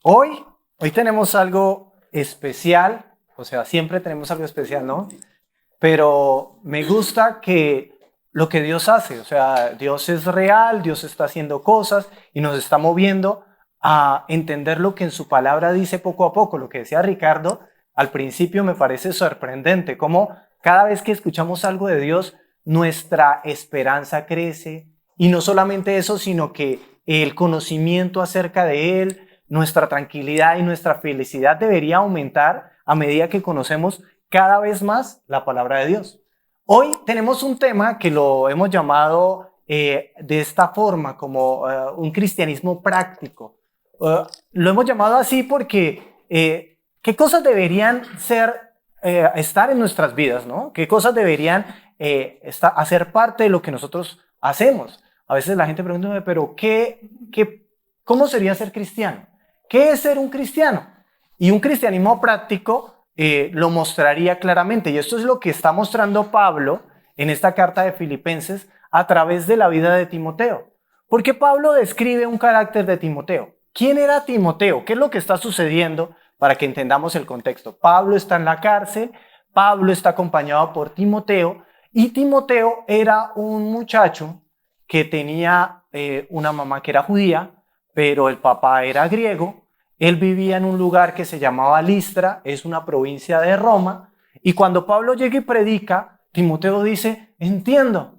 Hoy, hoy tenemos algo especial, o sea, siempre tenemos algo especial, ¿no? Pero me gusta que lo que Dios hace, o sea, Dios es real, Dios está haciendo cosas y nos está moviendo a entender lo que en su palabra dice poco a poco. Lo que decía Ricardo, al principio me parece sorprendente, cómo cada vez que escuchamos algo de Dios, nuestra esperanza crece y no solamente eso, sino que el conocimiento acerca de Él, nuestra tranquilidad y nuestra felicidad debería aumentar a medida que conocemos cada vez más la palabra de Dios. Hoy tenemos un tema que lo hemos llamado de esta forma, como un cristianismo práctico. Lo hemos llamado así porque ¿qué cosas deberían estar en nuestras vidas, ¿no? ¿Qué cosas deberían hacer parte de lo que nosotros hacemos? A veces la gente pregunta, pero ¿cómo sería ser cristiano? ¿Qué es ser un cristiano? Y un cristianismo práctico lo mostraría claramente. Y esto es lo que está mostrando Pablo en esta carta de Filipenses a través de la vida de Timoteo. Porque Pablo describe un carácter de Timoteo. ¿Quién era Timoteo? ¿Qué es lo que está sucediendo para que entendamos el contexto? Pablo está en la cárcel, Pablo está acompañado por Timoteo y Timoteo era un muchacho que tenía una mamá que era judía, pero el papá era griego. Él vivía en un lugar que se llamaba Listra, es una provincia de Roma, y cuando Pablo llega y predica, Timoteo dice, entiendo.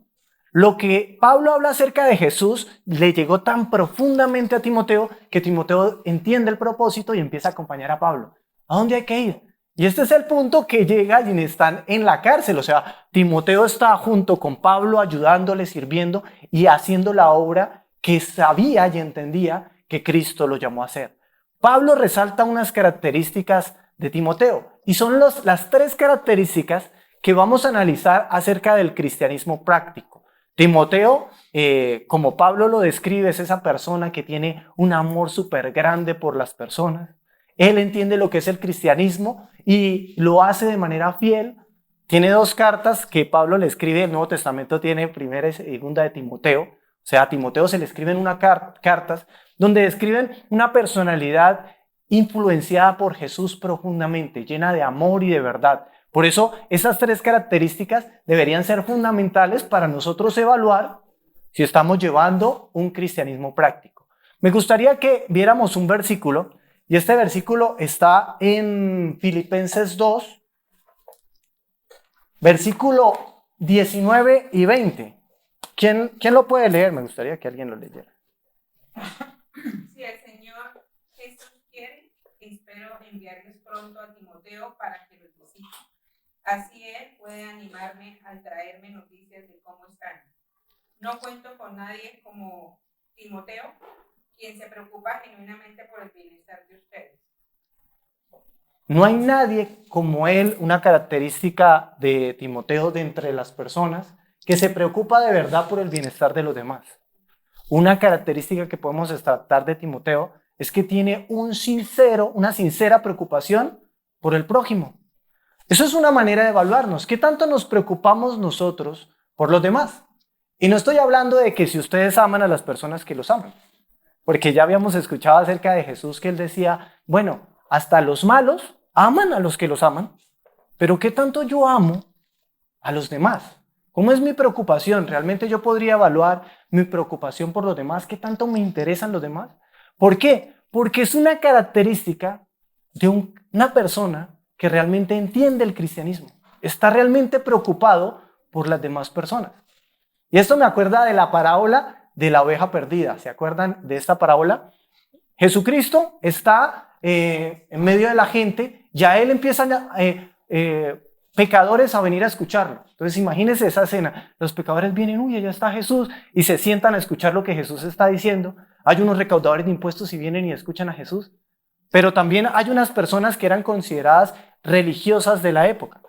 Lo que Pablo habla acerca de Jesús le llegó tan profundamente a Timoteo que Timoteo entiende el propósito y empieza a acompañar a Pablo. ¿A dónde hay que ir? Y este es el punto que llega y están en la cárcel. O sea, Timoteo está junto con Pablo ayudándole, sirviendo y haciendo la obra que sabía y entendía que Cristo lo llamó a hacer. Pablo resalta unas características de Timoteo y son las tres características que vamos a analizar acerca del cristianismo práctico. Timoteo, como Pablo lo describe, es esa persona que tiene un amor súper grande por las personas. Él entiende lo que es el cristianismo y lo hace de manera fiel. Tiene dos cartas que Pablo le escribe, el Nuevo Testamento tiene primera y segunda de Timoteo. O sea, a Timoteo se le escriben unas cartas donde describen una personalidad influenciada por Jesús profundamente, llena de amor y de verdad. Por eso, esas tres características deberían ser fundamentales para nosotros evaluar si estamos llevando un cristianismo práctico. Me gustaría que viéramos un versículo, y este versículo está en Filipenses 2, versículo 19 y 20. ¿Quién lo puede leer? Me gustaría que alguien lo leyera. Si el Señor Jesús quiere, espero enviarles pronto a Timoteo para que los visite. Así él puede animarme al traerme noticias de cómo están. No cuento con nadie como Timoteo, quien se preocupa genuinamente por el bienestar de ustedes. No hay nadie como él, una característica de Timoteo de entre las personas, que se preocupa de verdad por el bienestar de los demás. Una característica que podemos destacar de Timoteo es que tiene una sincera preocupación por el prójimo. Eso es una manera de evaluarnos. ¿Qué tanto nos preocupamos nosotros por los demás? Y no estoy hablando de que si ustedes aman a las personas que los aman, porque ya habíamos escuchado acerca de Jesús que él decía, bueno, hasta los malos aman a los que los aman, pero ¿qué tanto yo amo a los demás? ¿Cómo es mi preocupación? ¿Realmente yo podría evaluar mi preocupación por los demás? ¿Qué tanto me interesan los demás? ¿Por qué? Porque es una característica de una persona que realmente entiende el cristianismo. Está realmente preocupado por las demás personas. Y esto me acuerda de la parábola de la oveja perdida. ¿Se acuerdan de esta parábola? Jesucristo está en medio de la gente, ya él empieza pecadores a venir a escucharlo. Entonces imagínense esa escena, los pecadores vienen, uy, allá está Jesús, y se sientan a escuchar lo que Jesús está diciendo. Hay unos recaudadores de impuestos y vienen y escuchan a Jesús, pero también hay unas personas que eran consideradas religiosas de la época.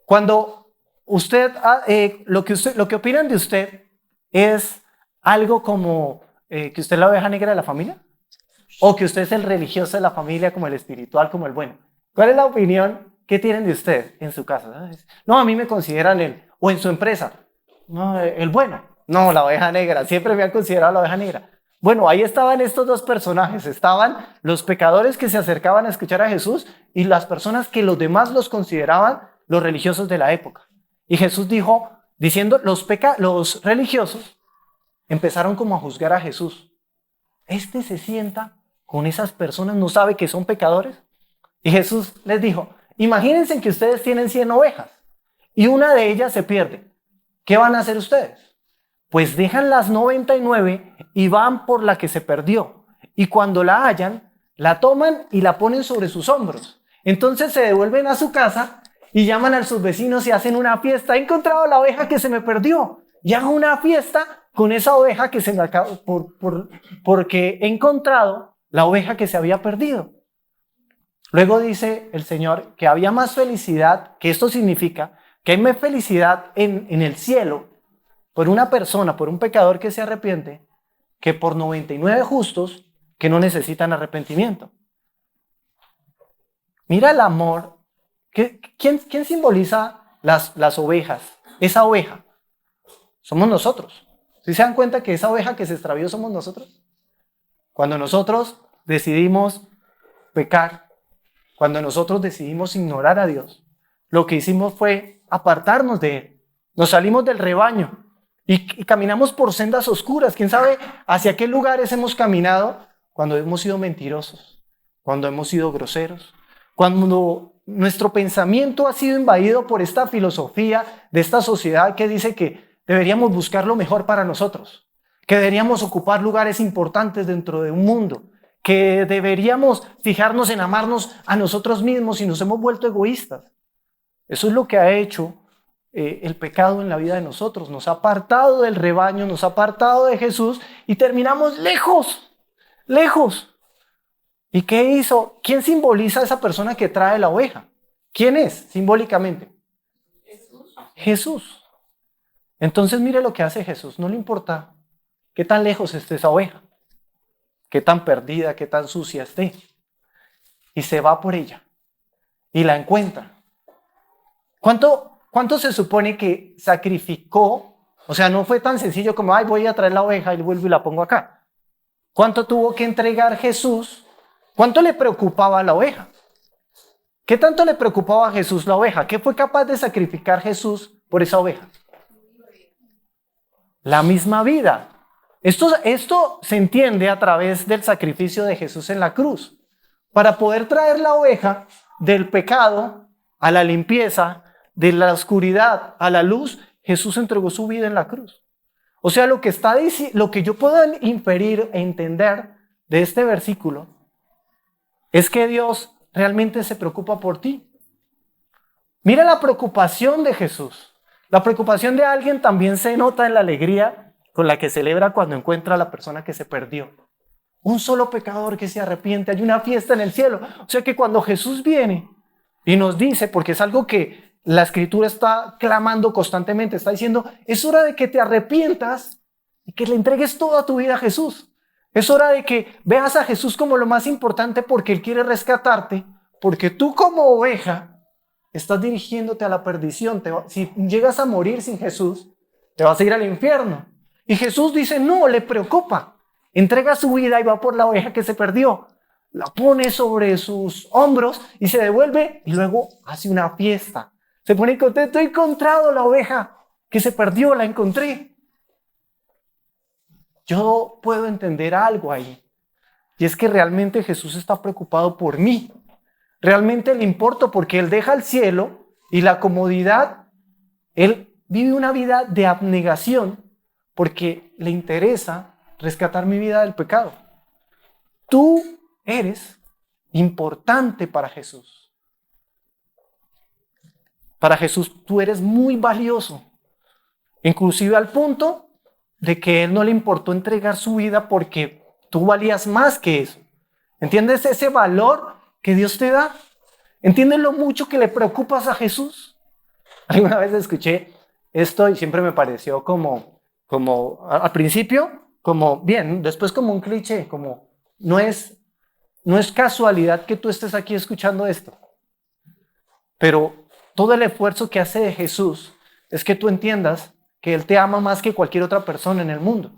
Cuando lo que opinan de usted es algo como que usted es la oveja negra de la familia, o que usted es el religioso de la familia, como el espiritual, como el bueno. ¿Cuál es la opinión que tienen de usted en su casa? No, a mí me consideran o en su empresa, no, el bueno. No, la oveja negra, siempre me han considerado la oveja negra. Bueno, ahí estaban estos dos personajes. Estaban los pecadores que se acercaban a escuchar a Jesús y las personas que los demás los consideraban los religiosos de la época. Y Jesús dijo, diciendo, los religiosos empezaron como a juzgar a Jesús. Este se sienta con esas personas, no sabe que son pecadores. Y Jesús les dijo, imagínense que ustedes tienen 100 ovejas y una de ellas se pierde. ¿Qué van a hacer ustedes? Pues dejan las 99 y van por la que se perdió. Y cuando la hallan, la toman y la ponen sobre sus hombros. Entonces se devuelven a su casa y llaman a sus vecinos y hacen una fiesta. He encontrado la oveja que se me perdió. Y hago una fiesta con esa oveja que se me acabó, porque he encontrado la oveja que se había perdido. Luego dice el Señor que había más felicidad, que esto significa que hay más felicidad en el cielo por una persona, por un pecador que se arrepiente, que por 99 justos que no necesitan arrepentimiento. Mira el amor. ¿Quién simboliza las ovejas? Esa oveja. Somos nosotros. ¿Sí se dan cuenta que esa oveja que se extravió somos nosotros? Cuando nosotros decidimos pecar, cuando nosotros decidimos ignorar a Dios, lo que hicimos fue apartarnos de Él. Nos salimos del rebaño y caminamos por sendas oscuras. ¿Quién sabe hacia qué lugares hemos caminado cuando hemos sido mentirosos, cuando hemos sido groseros, cuando nuestro pensamiento ha sido invadido por esta filosofía de esta sociedad que dice que deberíamos buscar lo mejor para nosotros, que deberíamos ocupar lugares importantes dentro de un mundo, que deberíamos fijarnos en amarnos a nosotros mismos y nos hemos vuelto egoístas? Eso es lo que ha hecho el pecado en la vida de nosotros. Nos ha apartado del rebaño, nos ha apartado de Jesús y terminamos lejos, lejos. ¿Y qué hizo? ¿Quién simboliza a esa persona que trae la oveja? ¿Quién es simbólicamente? Jesús. Entonces mire lo que hace Jesús. No le importa qué tan lejos esté esa oveja, qué tan perdida, qué tan sucia esté. Y se va por ella y la encuentra. ¿Cuánto se supone que sacrificó? O sea, no fue tan sencillo como, ay, voy a traer la oveja y vuelvo y la pongo acá. ¿Cuánto tuvo que entregar Jesús? ¿Cuánto le preocupaba la oveja? ¿Qué tanto le preocupaba a Jesús la oveja? ¿Qué fue capaz de sacrificar Jesús por esa oveja? La misma vida. Esto se entiende a través del sacrificio de Jesús en la cruz. Para poder traer la oveja del pecado a la limpieza, de la oscuridad a la luz, Jesús entregó su vida en la cruz. O sea, lo que yo puedo inferir e entender de este versículo es que Dios realmente se preocupa por ti. Mira la preocupación de Jesús. La preocupación de alguien también se nota en la alegría con la que celebra cuando encuentra a la persona que se perdió. Un solo pecador que se arrepiente, hay una fiesta en el cielo. O sea que cuando Jesús viene y nos dice, porque es algo que la Escritura está clamando constantemente, está diciendo, es hora de que te arrepientas y que le entregues toda tu vida a Jesús. Es hora de que veas a Jesús como lo más importante porque Él quiere rescatarte, porque tú como oveja estás dirigiéndote a la perdición. Si llegas a morir sin Jesús, te vas a ir al infierno. Y Jesús dice, no, le preocupa. Entrega su vida y va por la oveja que se perdió. La pone sobre sus hombros y se devuelve y luego hace una fiesta. Se pone contento, he encontrado la oveja que se perdió, la encontré. Yo puedo entender algo ahí. Y es que realmente Jesús está preocupado por mí. Realmente le importo porque Él deja el cielo y la comodidad. Él vive una vida de abnegación porque le interesa rescatar mi vida del pecado. Tú eres importante para Jesús. Para Jesús tú eres muy valioso, inclusive al punto de que Él no le importó entregar su vida porque tú valías más que eso. ¿Entiendes ese valor que Dios te da? ¿Entiendes lo mucho que le preocupas a Jesús? Alguna vez escuché esto y siempre me pareció como al principio, como bien, después como un cliché, como no es casualidad que tú estés aquí escuchando esto, pero todo el esfuerzo que hace de Jesús es que tú entiendas que Él te ama más que cualquier otra persona en el mundo.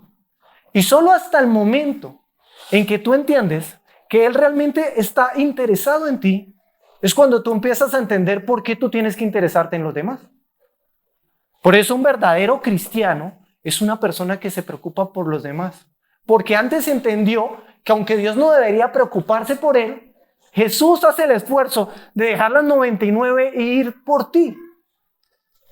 Y solo hasta el momento en que tú entiendes que Él realmente está interesado en ti, es cuando tú empiezas a entender por qué tú tienes que interesarte en los demás. Por eso un verdadero cristiano es una persona que se preocupa por los demás. Porque antes entendió que aunque Dios no debería preocuparse por él, Jesús hace el esfuerzo de dejar las 99 e ir por ti.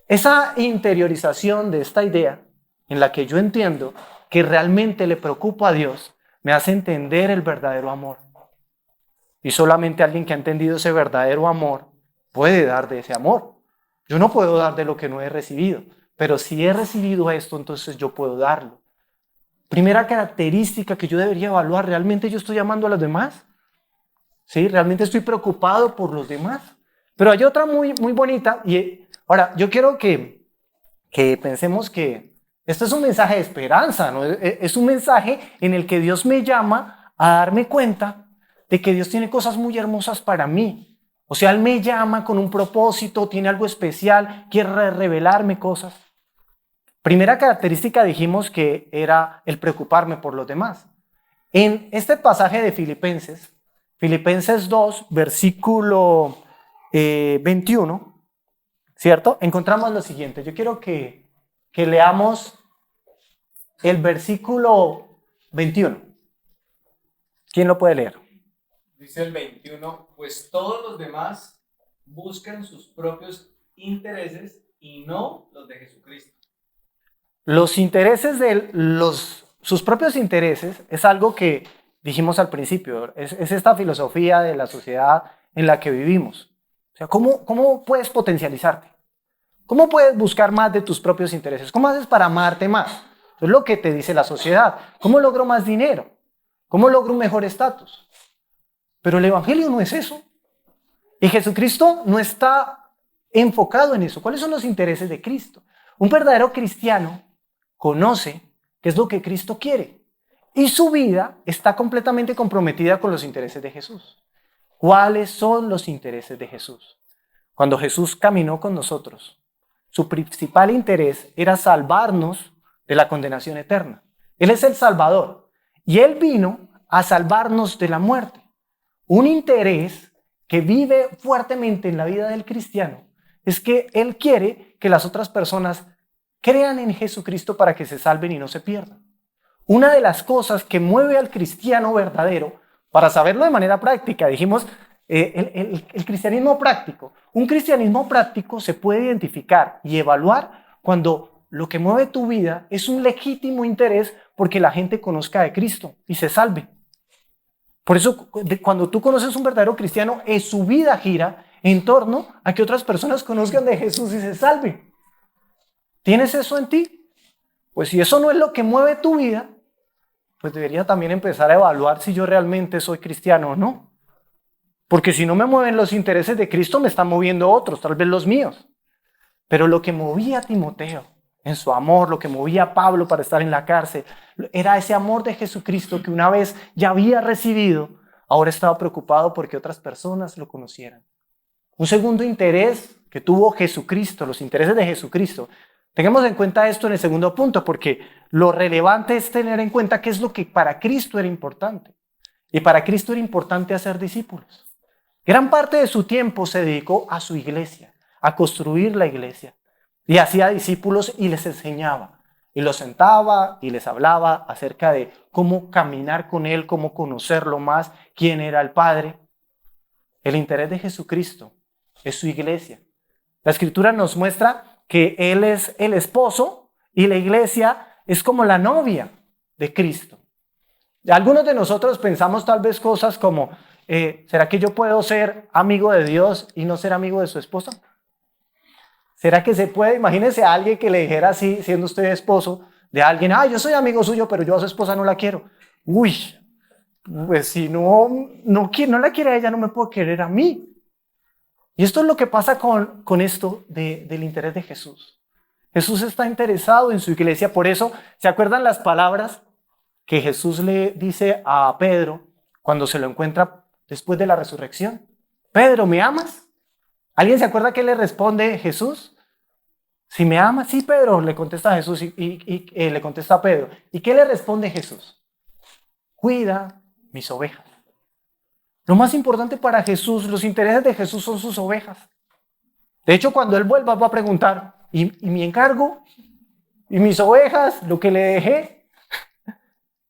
Esa interiorización de esta idea en la que yo entiendo que realmente le preocupa a Dios me hace entender el verdadero amor. Y solamente alguien que ha entendido ese verdadero amor puede dar de ese amor. Yo no puedo dar de lo que no he recibido, pero si he recibido esto, entonces yo puedo darlo. Primera característica que yo debería evaluar, ¿realmente yo estoy amando a los demás? ¿Sí? ¿Realmente estoy preocupado por los demás? Pero hay otra muy bonita, y ahora yo quiero que pensemos que esto es un mensaje de esperanza, ¿no? Es un mensaje en el que Dios me llama a darme cuenta de que Dios tiene cosas muy hermosas para mí. O sea, Él me llama con un propósito, tiene algo especial, quiere revelarme cosas. Primera característica dijimos que era el preocuparme por los demás. En este pasaje de Filipenses 2, versículo 21, ¿cierto? Encontramos lo siguiente. Yo quiero que leamos el versículo 21. ¿Quién lo puede leer? Dice el 21, pues todos los demás buscan sus propios intereses y no los de Jesucristo. Los intereses de sus propios intereses es algo que dijimos al principio, es esta filosofía de la sociedad en la que vivimos. O sea, ¿cómo puedes potencializarte? ¿Cómo puedes buscar más de tus propios intereses? ¿Cómo haces para amarte más? Eso es lo que te dice la sociedad. ¿Cómo logro más dinero? ¿Cómo logro un mejor estatus? Pero el evangelio no es eso. Y Jesucristo no está enfocado en eso. ¿Cuáles son los intereses de Cristo? Un verdadero cristiano conoce qué es lo que Cristo quiere y su vida está completamente comprometida con los intereses de Jesús. ¿Cuáles son los intereses de Jesús? Cuando Jesús caminó con nosotros, su principal interés era salvarnos de la condenación eterna. Él es el Salvador y Él vino a salvarnos de la muerte. Un interés que vive fuertemente en la vida del cristiano es que Él quiere que las otras personas crean en Jesucristo para que se salven y no se pierdan. Una de las cosas que mueve al cristiano verdadero, para saberlo de manera práctica, dijimos el cristianismo práctico. Un cristianismo práctico se puede identificar y evaluar cuando lo que mueve tu vida es un legítimo interés porque la gente conozca de Cristo y se salve. Por eso, cuando tú conoces un verdadero cristiano, su vida gira en torno a que otras personas conozcan de Jesús y se salven. ¿Tienes eso en ti? Pues si eso no es lo que mueve tu vida, pues debería también empezar a evaluar si yo realmente soy cristiano o no. Porque si no me mueven los intereses de Cristo, me están moviendo otros, tal vez los míos. Pero lo que movía a Timoteo en su amor, lo que movía a Pablo para estar en la cárcel, era ese amor de Jesucristo que una vez ya había recibido, ahora estaba preocupado porque otras personas lo conocieran. Un segundo interés que tuvo Jesucristo, los intereses de Jesucristo. Tengamos en cuenta esto en el segundo punto, porque lo relevante es tener en cuenta qué es lo que para Cristo era importante. Y para Cristo era importante hacer discípulos. Gran parte de su tiempo se dedicó a su iglesia, a construir la iglesia. Y hacía discípulos y les enseñaba. Y los sentaba y les hablaba acerca de cómo caminar con Él, cómo conocerlo más, quién era el Padre. El interés de Jesucristo es su iglesia. La Escritura nos muestra que Él es el esposo y la iglesia es como la novia de Cristo. Algunos de nosotros pensamos tal vez cosas como, ¿será que yo puedo ser amigo de Dios y no ser amigo de su esposa? ¿Será que se puede? Imagínese a alguien que le dijera así, siendo usted esposo de alguien, yo soy amigo suyo, pero yo a su esposa no la quiero. Uy, pues si no la quiere a ella, no me puedo querer a mí. Y esto es lo que pasa con esto del interés de Jesús. Jesús está interesado en su iglesia, por eso, ¿se acuerdan las palabras que Jesús le dice a Pedro cuando se lo encuentra después de la resurrección? Pedro, ¿me amas? ¿Alguien se acuerda qué le responde Jesús? Si me ama, sí, Pedro, le contesta Jesús y le contesta a Pedro. ¿Y qué le responde Jesús? Cuida mis ovejas. Lo más importante para Jesús, los intereses de Jesús son sus ovejas. De hecho, cuando Él vuelva va a preguntar, ¿y mi encargo? ¿Y mis ovejas? ¿Lo que le dejé?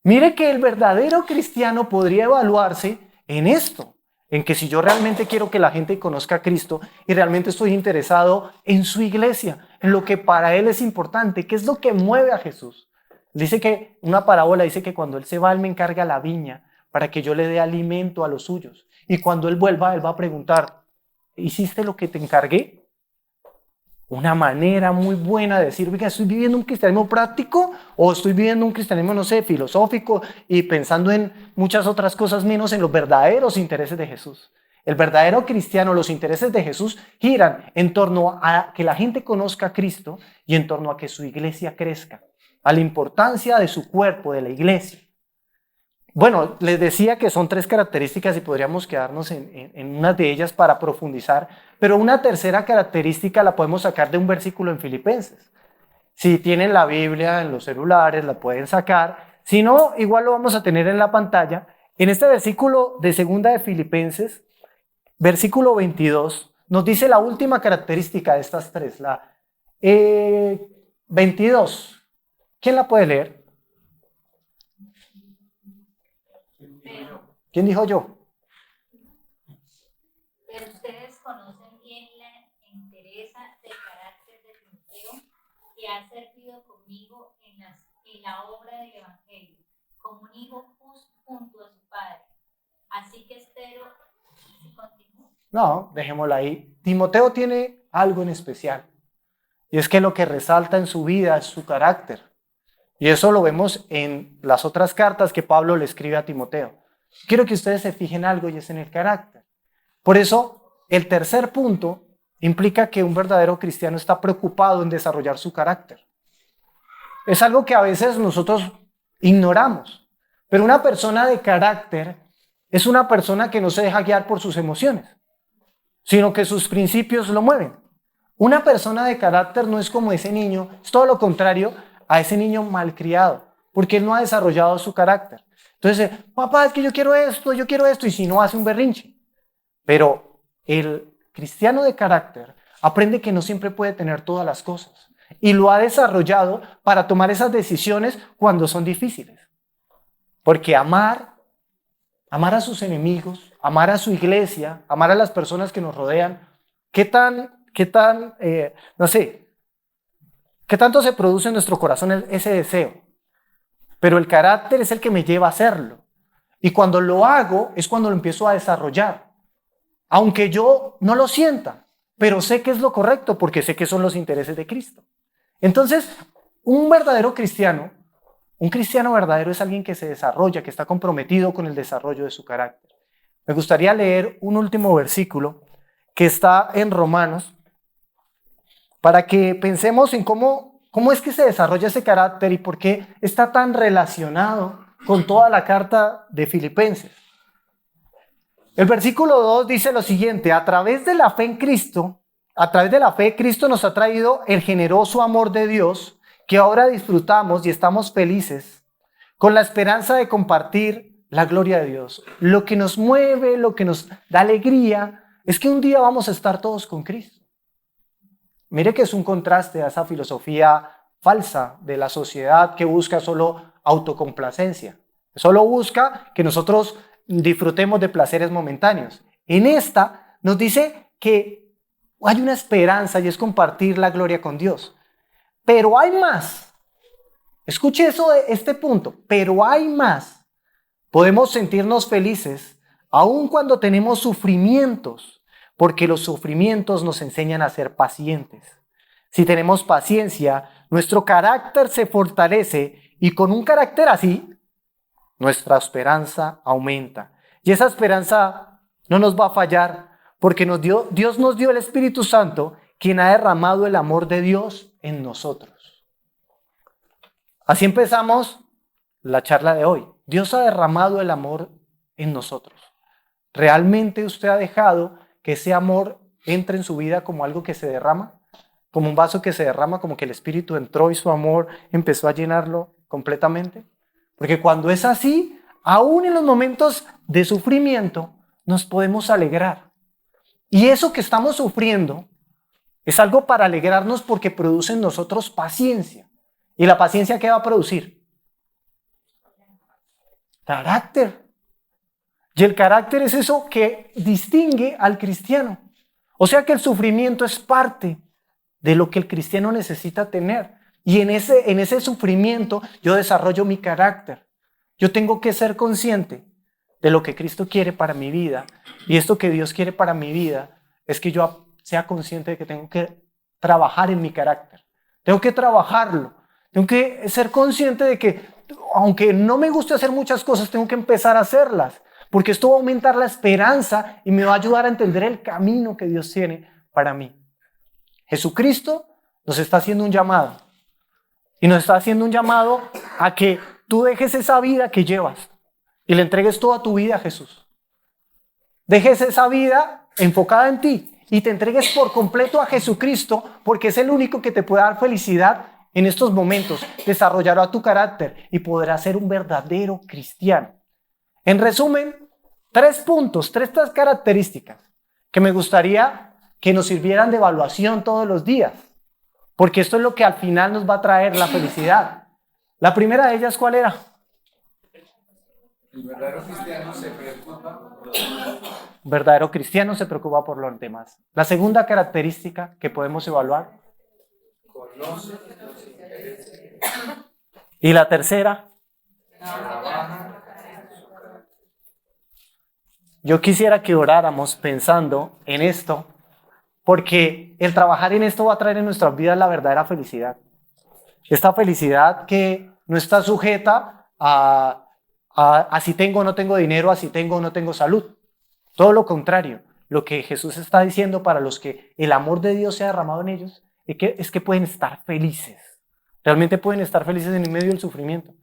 Mire que el verdadero cristiano podría evaluarse en esto, en que si yo realmente quiero que la gente conozca a Cristo y realmente estoy interesado en su iglesia, en lo que para Él es importante, ¿qué es lo que mueve a Jesús? Dice que una parábola dice que cuando Él se va, Él me encarga la viña para que yo le dé alimento a los suyos. Y cuando Él vuelva, Él va a preguntar, ¿hiciste lo que te encargué? Una manera muy buena de decir, oiga, ¿estoy viviendo un cristianismo práctico o estoy viviendo un cristianismo, no sé, filosófico y pensando en muchas otras cosas menos en los verdaderos intereses de Jesús? El verdadero cristiano, los intereses de Jesús giran en torno a que la gente conozca a Cristo y en torno a que su iglesia crezca, a la importancia de su cuerpo, de la iglesia. Bueno, les decía que son 3 características y podríamos quedarnos en una de ellas para profundizar, pero una tercera característica la podemos sacar de un versículo en Filipenses. Si tienen la Biblia en los celulares, la pueden sacar. Si no, igual lo vamos a tener en la pantalla. En este versículo de 2 de Filipenses, versículo 22, nos dice la última característica de estas 3, la 22. ¿Quién la puede leer? ¿Quién dijo yo? Pero ustedes conocen bien la entereza de carácter de Timoteo, que ha servido conmigo en la obra del Evangelio, como un hijo junto a su padre. Así que espero que continúe. No, dejémosla ahí. Timoteo tiene algo en especial, y es que lo que resalta en su vida es su carácter. Y eso lo vemos en las otras cartas que Pablo le escribe a Timoteo. Quiero que ustedes se fijen algo y es en el carácter. Por eso, el tercer punto implica que un verdadero cristiano está preocupado en desarrollar su carácter. Es algo que a veces nosotros ignoramos, pero una persona de carácter es una persona que no se deja guiar por sus emociones, sino que sus principios lo mueven. Una persona de carácter no es como ese niño, es todo lo contrario a ese niño malcriado, porque él no ha desarrollado su carácter. Entonces, papá, es que yo quiero esto, y si no hace un berrinche. Pero el cristiano de carácter aprende que no siempre puede tener todas las cosas y lo ha desarrollado para tomar esas decisiones cuando son difíciles. Porque amar a sus enemigos, amar a su iglesia, amar a las personas que nos rodean, ¿qué tanto se produce en nuestro corazón ese deseo? Pero el carácter es el que me lleva a hacerlo. Y cuando lo hago es cuando lo empiezo a desarrollar. Aunque yo no lo sienta, pero sé que es lo correcto porque sé que son los intereses de Cristo. Entonces, un cristiano verdadero es alguien que se desarrolla, que está comprometido con el desarrollo de su carácter. Me gustaría leer un último versículo que está en Romanos para que pensemos en cómo es que se desarrolla ese carácter y por qué está tan relacionado con toda la carta de Filipenses. El versículo 2 dice lo siguiente: a través de la fe en Cristo, Cristo nos ha traído el generoso amor de Dios que ahora disfrutamos y estamos felices con la esperanza de compartir la gloria de Dios. Lo que nos mueve, lo que nos da alegría, es que un día vamos a estar todos con Cristo. Mire que es un contraste a esa filosofía falsa de la sociedad que busca solo autocomplacencia. Solo busca que nosotros disfrutemos de placeres momentáneos. En esta nos dice que hay una esperanza y es compartir la gloria con Dios. Pero hay más. Escuche eso de este punto. Pero hay más. Podemos sentirnos felices aun cuando tenemos sufrimientos, porque los sufrimientos nos enseñan a ser pacientes. Si tenemos paciencia, nuestro carácter se fortalece y con un carácter así, nuestra esperanza aumenta. Y esa esperanza no nos va a fallar porque Dios nos dio el Espíritu Santo, quien ha derramado el amor de Dios en nosotros. Así empezamos la charla de hoy. Dios ha derramado el amor en nosotros. ¿Realmente usted ha dejado que ese amor entre en su vida como algo que se derrama? como un vaso que se derrama, como que el Espíritu entró y su amor empezó a llenarlo completamente. Porque cuando es así, aún en los momentos de sufrimiento, nos podemos alegrar. Y eso que estamos sufriendo es algo para alegrarnos porque produce en nosotros paciencia. ¿Y la paciencia qué va a producir? Carácter. Y el carácter es eso que distingue al cristiano. O sea que el sufrimiento es parte de lo que el cristiano necesita tener. Y en ese sufrimiento yo desarrollo mi carácter. Yo tengo que ser consciente de lo que Cristo quiere para mi vida. Y esto que Dios quiere para mi vida es que yo sea consciente de que tengo que trabajar en mi carácter. Tengo que trabajarlo. Tengo que ser consciente de que, aunque no me guste hacer muchas cosas, tengo que empezar a hacerlas. Porque esto va a aumentar la esperanza y me va a ayudar a entender el camino que Dios tiene para mí. Jesucristo nos está haciendo un llamado. Y nos está haciendo un llamado a que tú dejes esa vida que llevas y le entregues toda tu vida a Jesús. Dejes esa vida enfocada en ti y te entregues por completo a Jesucristo, porque es el único que te puede dar felicidad en estos momentos. Desarrollará tu carácter y podrás ser un verdadero cristiano. En resumen, 3 puntos, 3 características que me gustaría que nos sirvieran de evaluación todos los días, porque esto es lo que al final nos va a traer la felicidad. La primera de ellas, ¿cuál era? El verdadero cristiano se preocupa por los demás. Verdadero cristiano se preocupa por los demás. La segunda característica que podemos evaluar. Conoce los intereses. Y la tercera. Trabaja. Yo quisiera que oráramos pensando en esto, porque el trabajar en esto va a traer en nuestras vidas la verdadera felicidad. Esta felicidad que no está sujeta a si tengo o no tengo dinero, a si tengo o no tengo salud. Todo lo contrario, lo que Jesús está diciendo para los que el amor de Dios se ha derramado en ellos es que pueden estar felices. Realmente pueden estar felices en el medio del sufrimiento,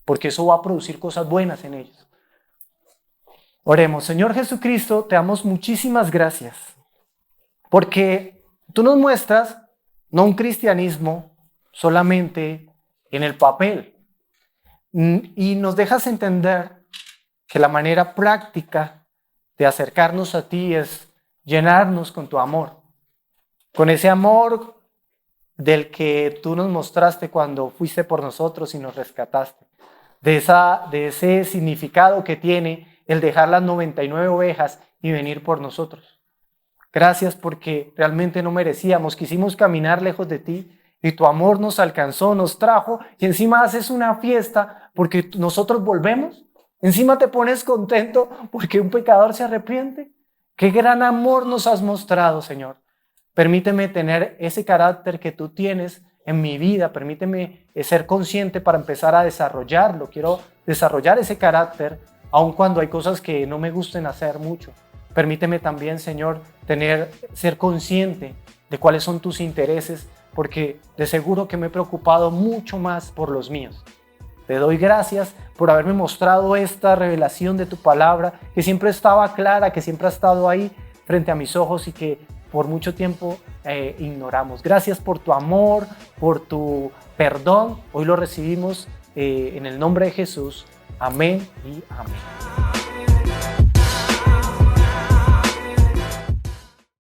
porque eso va a producir cosas buenas en ellos. Oremos. Señor Jesucristo, te damos muchísimas gracias, porque tú nos muestras no un cristianismo solamente en el papel, y nos dejas entender que la manera práctica de acercarnos a ti es llenarnos con tu amor, con ese amor del que tú nos mostraste cuando fuiste por nosotros y nos rescataste, de ese significado que tiene el dejar las 99 ovejas y venir por nosotros. Gracias porque realmente no merecíamos, quisimos caminar lejos de ti y tu amor nos alcanzó, nos trajo y encima haces una fiesta porque nosotros volvemos. Encima te pones contento porque un pecador se arrepiente. Qué gran amor nos has mostrado, Señor. Permíteme tener ese carácter que tú tienes en mi vida. Permíteme ser consciente para empezar a desarrollarlo. Quiero desarrollar ese carácter aun cuando hay cosas que no me gusten hacer mucho. Permíteme también, Señor, ser consciente de cuáles son tus intereses, porque de seguro que me he preocupado mucho más por los míos. Te doy gracias por haberme mostrado esta revelación de tu palabra, que siempre estaba clara, que siempre ha estado ahí frente a mis ojos y que por mucho tiempo ignoramos. Gracias por tu amor, por tu perdón. Hoy lo recibimos en el nombre de Jesús. Amén y amén.